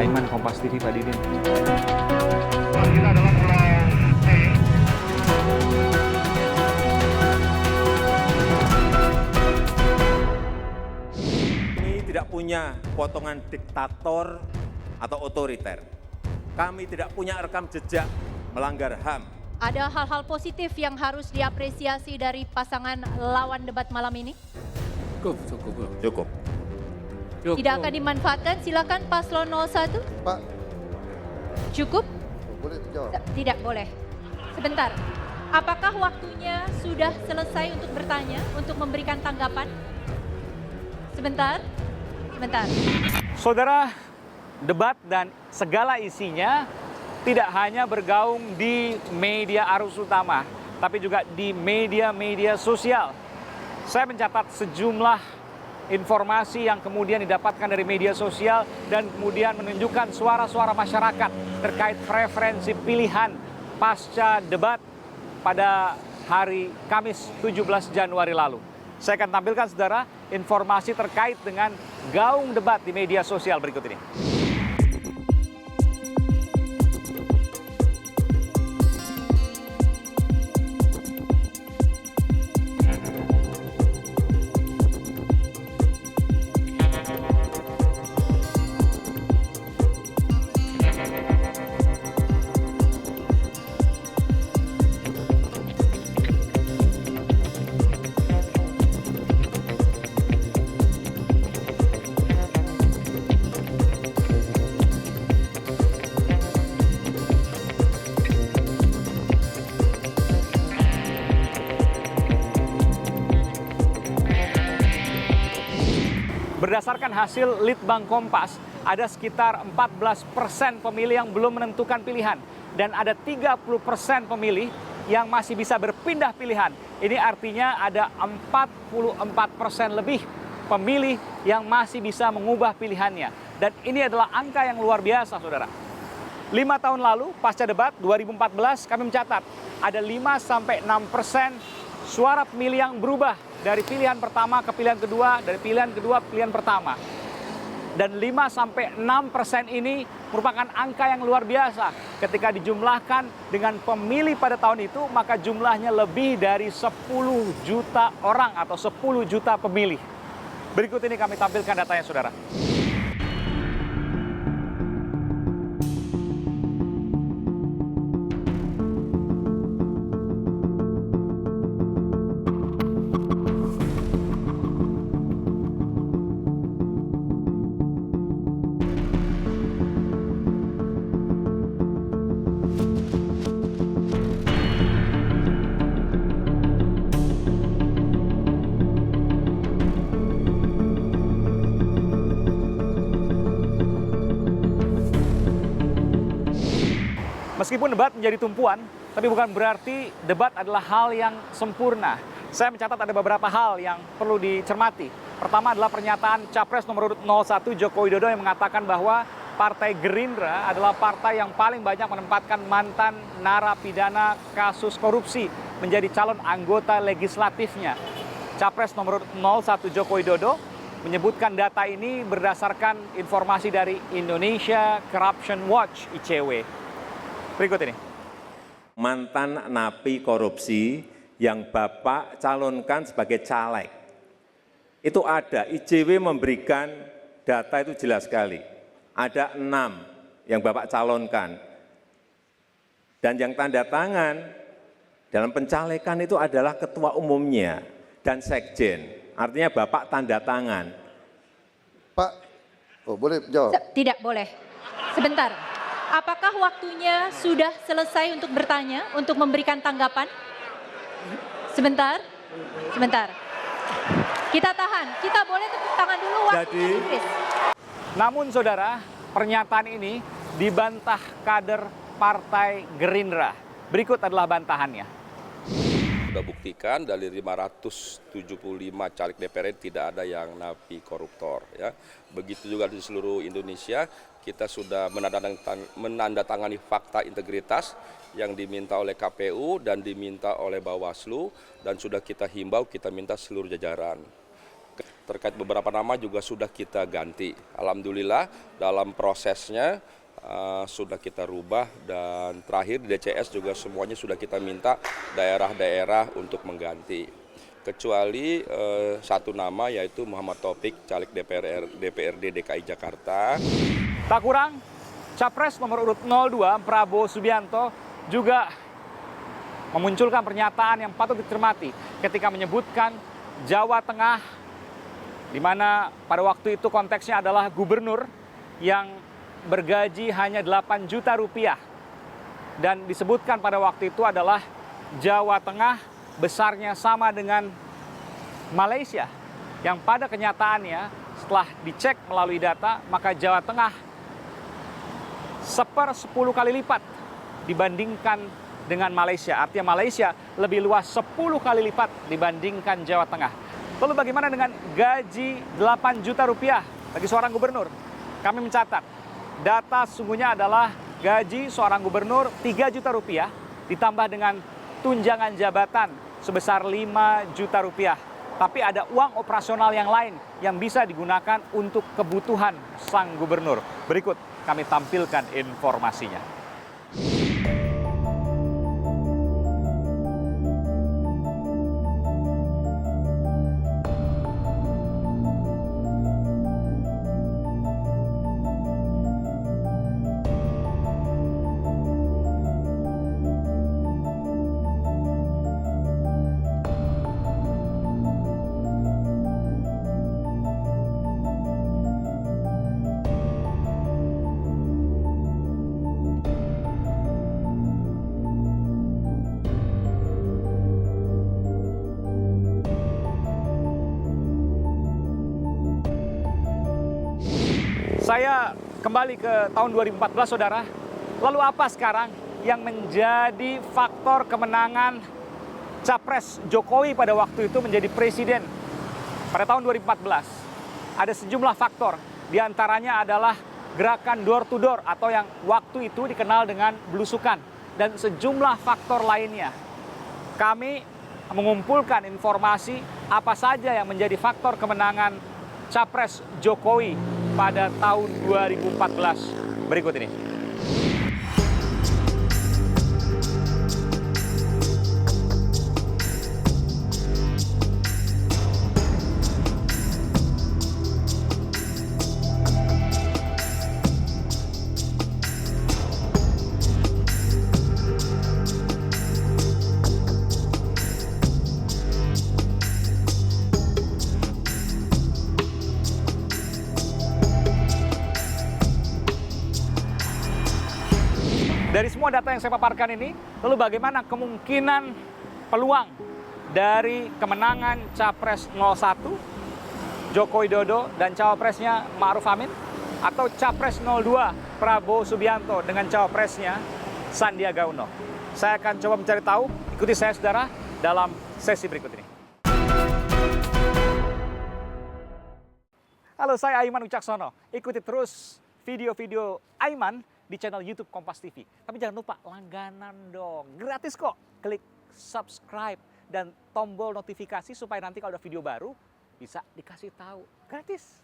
Aiman, Kompas TV, Pak Didin. Kita adalah Pulau C. Kami tidak punya potongan diktator atau otoriter. Kami tidak punya rekam jejak melanggar HAM. Ada hal-hal positif yang harus diapresiasi dari pasangan lawan debat malam ini? Cukup. Tidak akan dimanfaatkan, silakan paslon 01. Pak, Cukup? boleh jawab? Tidak boleh. Sebentar. Apakah waktunya sudah selesai untuk bertanya, untuk memberikan tanggapan? Sebentar. Sebentar. Saudara, debat dan segala isinya tidak hanya bergaung di media arus utama, tapi juga di media-media sosial. Saya mencatat sejumlah informasi yang kemudian didapatkan dari media sosial dan kemudian menunjukkan suara-suara masyarakat terkait preferensi pilihan pasca debat pada hari Kamis 17 Januari lalu. Saya akan tampilkan saudara informasi terkait dengan gaung debat di media sosial berikut ini. Berdasarkan hasil Litbang Kompas, ada sekitar 14% pemilih yang belum menentukan pilihan. Dan ada 30% pemilih yang masih bisa berpindah pilihan. Ini artinya ada 44% lebih pemilih yang masih bisa mengubah pilihannya. Dan ini adalah angka yang luar biasa, saudara. 5 tahun lalu, pasca debat 2014, kami mencatat ada 5-6% suara pemilih yang berubah dari pilihan pertama ke pilihan kedua, dari pilihan kedua ke pilihan pertama. Dan 5-6% ini merupakan angka yang luar biasa. Ketika dijumlahkan dengan pemilih pada tahun itu, maka jumlahnya lebih dari 10 juta orang atau 10 juta pemilih. Berikut ini kami tampilkan datanya, saudara. Meskipun debat menjadi tumpuan, tapi bukan berarti debat adalah hal yang sempurna. Saya mencatat ada beberapa hal yang perlu dicermati. Pertama adalah pernyataan Capres nomor 01 Joko Widodo yang mengatakan bahwa Partai Gerindra adalah partai yang paling banyak menempatkan mantan narapidana kasus korupsi menjadi calon anggota legislatifnya. Capres nomor 01 Joko Widodo menyebutkan data ini berdasarkan informasi dari Indonesia Corruption Watch (ICW). Berikut ini. Mantan napi korupsi yang Bapak calonkan sebagai caleg. Itu ada, ICW memberikan data itu jelas sekali. Ada 6 yang Bapak calonkan. Dan yang tanda tangan dalam pencalekan itu adalah ketua umumnya dan sekjen. Artinya Bapak tanda tangan. Pak, boleh jawab? Tidak boleh. Sebentar. Apakah waktunya sudah selesai untuk bertanya, untuk memberikan tanggapan? Sebentar. Sebentar. Kita tahan. Kita boleh tepuk tangan dulu waktunya, Chris. Namun saudara, pernyataan ini dibantah kader Partai Gerindra. Berikut adalah bantahannya. Sudah buktikan dari 575 caleg DPR tidak ada yang napi koruptor. Ya. Begitu juga di seluruh Indonesia, kita sudah menandatangani fakta integritas yang diminta oleh KPU dan diminta oleh Bawaslu, dan sudah kita himbau, kita minta seluruh jajaran. terkait beberapa nama juga sudah kita ganti. Alhamdulillah dalam prosesnya sudah kita rubah dan terakhir di DCS juga semuanya sudah kita minta daerah-daerah untuk mengganti. Kecuali satu nama yaitu Muhammad Taufik, caleg DPRD DKI Jakarta. Tak kurang, Capres nomor urut 02 Prabowo Subianto juga memunculkan pernyataan yang patut dicermati ketika menyebutkan Jawa Tengah, di mana pada waktu itu konteksnya adalah gubernur yang bergaji hanya 8 juta rupiah. Dan disebutkan pada waktu itu adalah Jawa Tengah besarnya sama dengan Malaysia, yang pada kenyataannya setelah dicek melalui data, maka Jawa Tengah 10 kali lipat dibandingkan dengan Malaysia. Artinya Malaysia lebih luas 10 kali lipat dibandingkan Jawa Tengah. Lalu bagaimana dengan gaji 8 juta rupiah bagi seorang gubernur? Kami mencatat, data sesungguhnya adalah gaji seorang gubernur 3 juta rupiah ditambah dengan tunjangan jabatan sebesar 5 juta rupiah. Tapi ada uang operasional yang lain yang bisa digunakan untuk kebutuhan sang gubernur. Berikut kami tampilkan informasinya. Saya kembali ke tahun 2014, saudara. Lalu apa sekarang yang menjadi faktor kemenangan Capres Jokowi pada waktu itu menjadi presiden pada tahun 2014? Ada sejumlah faktor, diantaranya adalah gerakan door to door atau yang waktu itu dikenal dengan belusukan, dan sejumlah faktor lainnya. Kami mengumpulkan informasi apa saja yang menjadi faktor kemenangan Capres Jokowi pada tahun 2014 berikut ini. Dari semua data yang saya paparkan ini, lalu bagaimana kemungkinan peluang dari kemenangan Capres 01, Joko Widodo, dan Cawapresnya Ma'ruf Amin, atau Capres 02, Prabowo Subianto, dengan Cawapresnya Sandiaga Uno? Saya akan coba mencari tahu, ikuti saya saudara dalam sesi berikut ini. Halo, saya Aiman Wicaksono. Ikuti terus video-video Aiman di channel YouTube Kompas TV. Tapi jangan lupa langganan dong, gratis kok. Klik subscribe dan tombol notifikasi supaya nanti kalau ada video baru bisa dikasih tahu. Gratis.